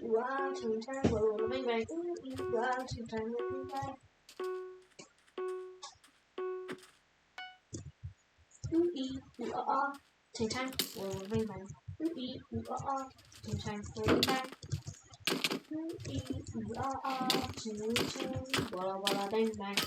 Wow, time, roll, bang bang. Wow, time, roll, bang. Time, roll, bang bang. Time, roll, bang. Walla walla bang bang.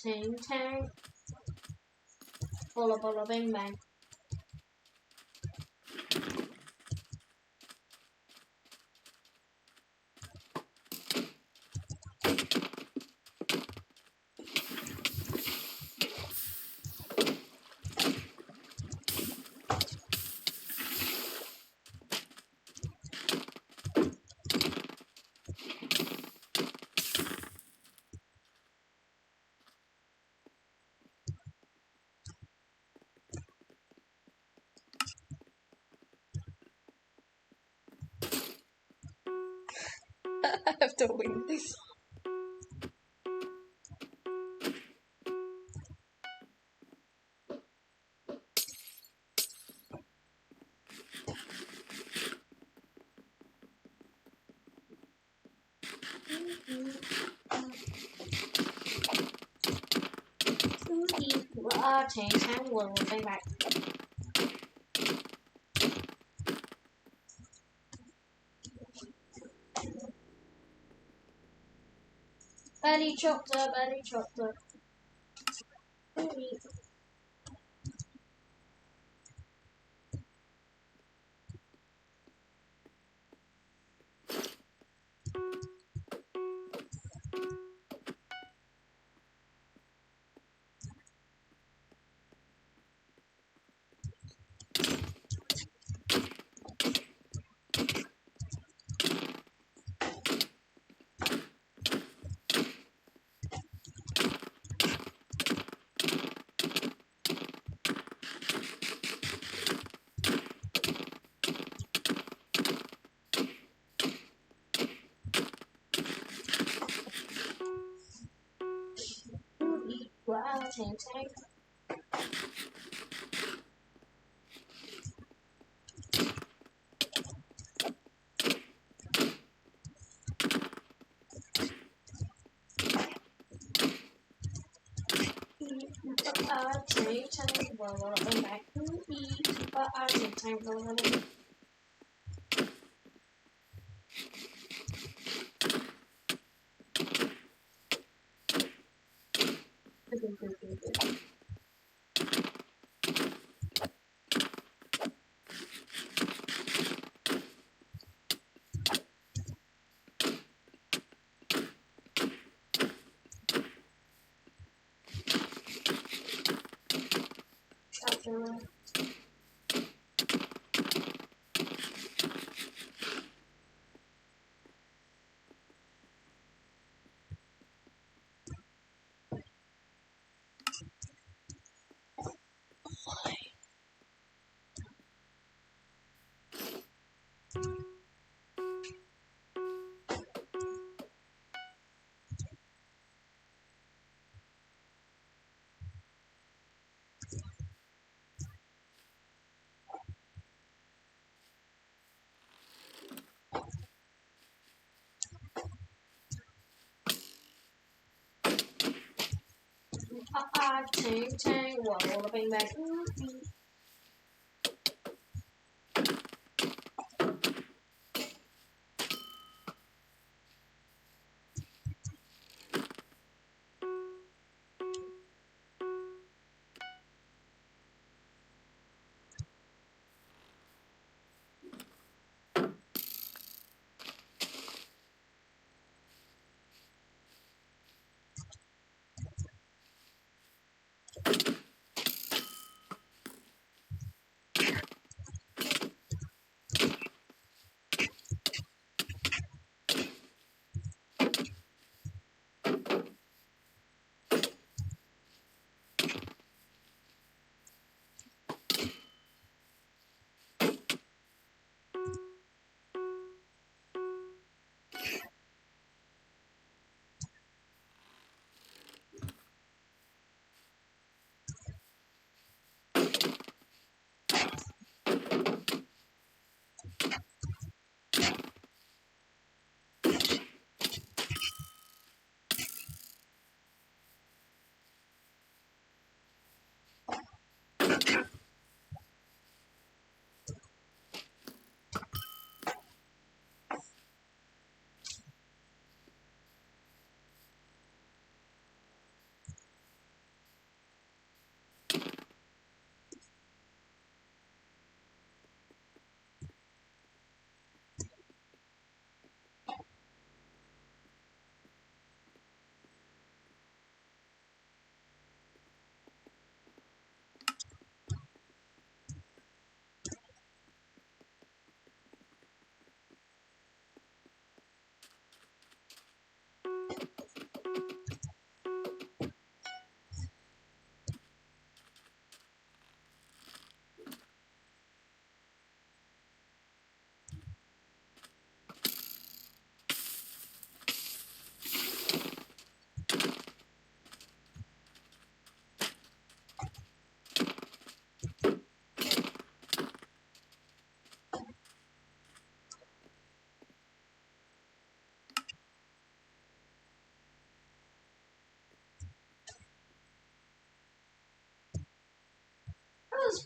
Tang tang. Walla walla bang bang. I have to win this. Tang tang. Walla walla bang bang. Belly chopper, belly chopper. Wow, tang tang. Tang tang. Walla walla bang bang. Tang tang. Walla walla bang. Chopper. Tang tang. Walla walla bang bang.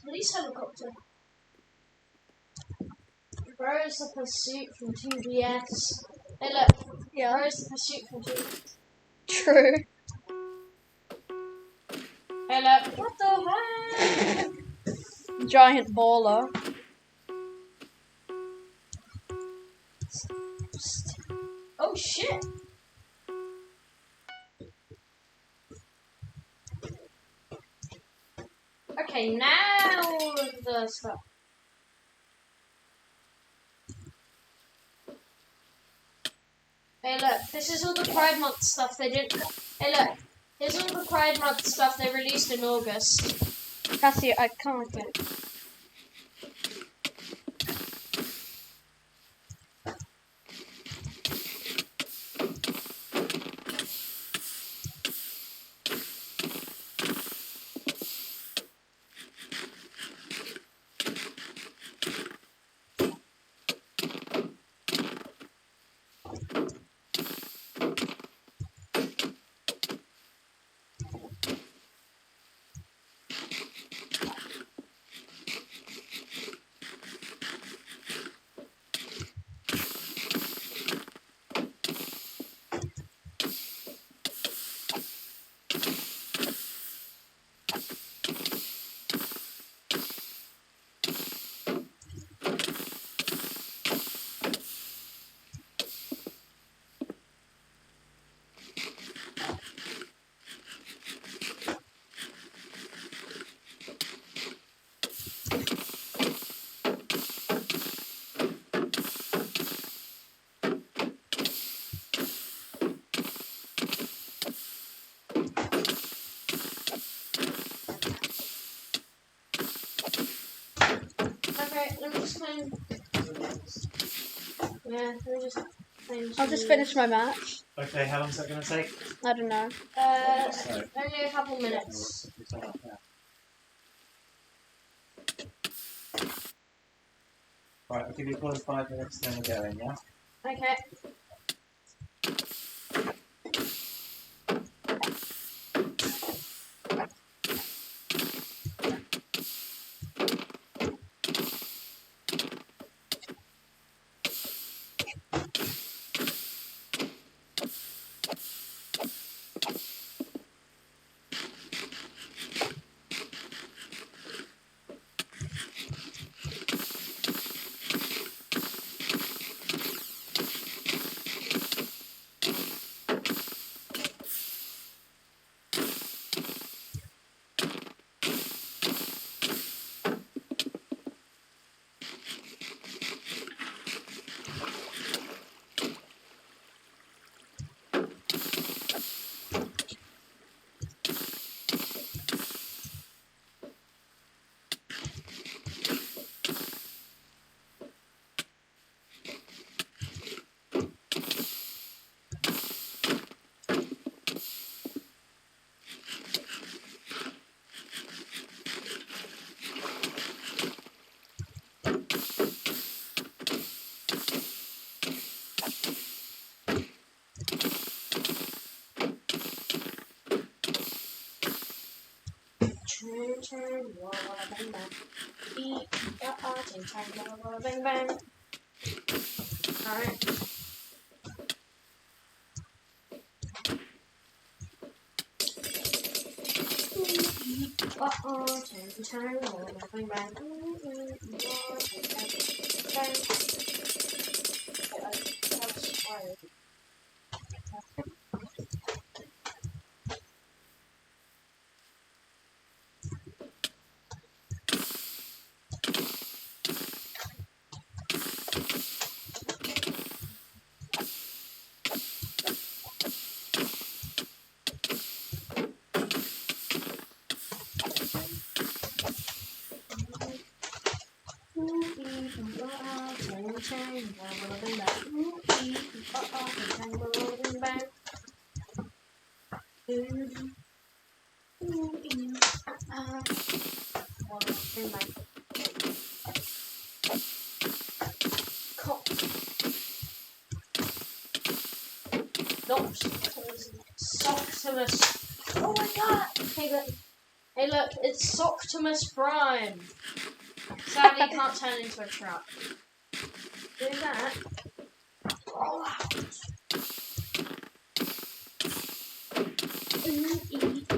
police helicopter. Where is the pursuit from 2BS? Hey look, Yeah. where is the pursuit from 2BS? True. Hey look, what the heck? Giant baller. Oh shit! Okay, now the stuff. Hey look, this is all the Pride Month stuff they didn't. Hey look, here's all the Pride Month stuff they released in August. Cassie, I can't get it. Okay, let me just find. Yeah, let me just find. I'll just finish my match. Okay, how long is that going to take? I don't know. Only a couple minutes. Right, I'll give you a call in 5 minutes, then we're going, yeah? Okay. Turn, walla bang bang. Beat, turn, walla bang bang. Alright. Turn, walla bang bang. Bang. Not Soximus. Oh my god! Okay, good. Hey, look, it's Soctimus Prime. Sadly, he can't turn into a truck. Do that. Roll out.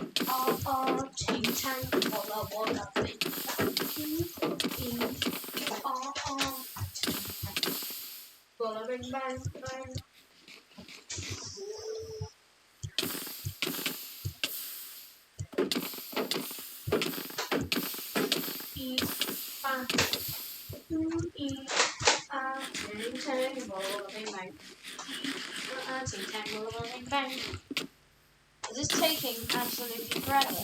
E-R-R-T tank. Walla walla bing bang. E-R-R-T tank. Walla bing bang bang. E-R. E-R-T walla bing bang. E-R-T walla bing bang. Is this taking absolutely forever?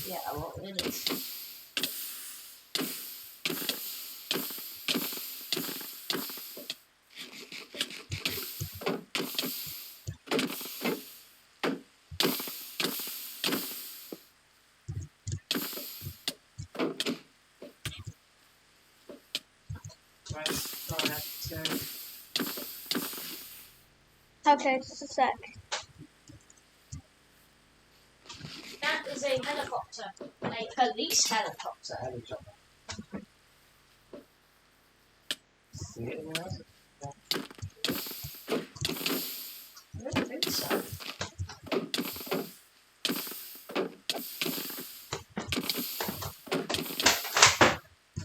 Yeah, well, it is. Right, so Okay, just a sec. That is a helicopter. A police helicopter. helicopter. See it anywhere else? I don't think so.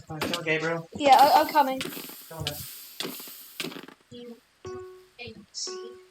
Come on, Gabriel. Yeah, I'm coming. Come on then. You ain't see.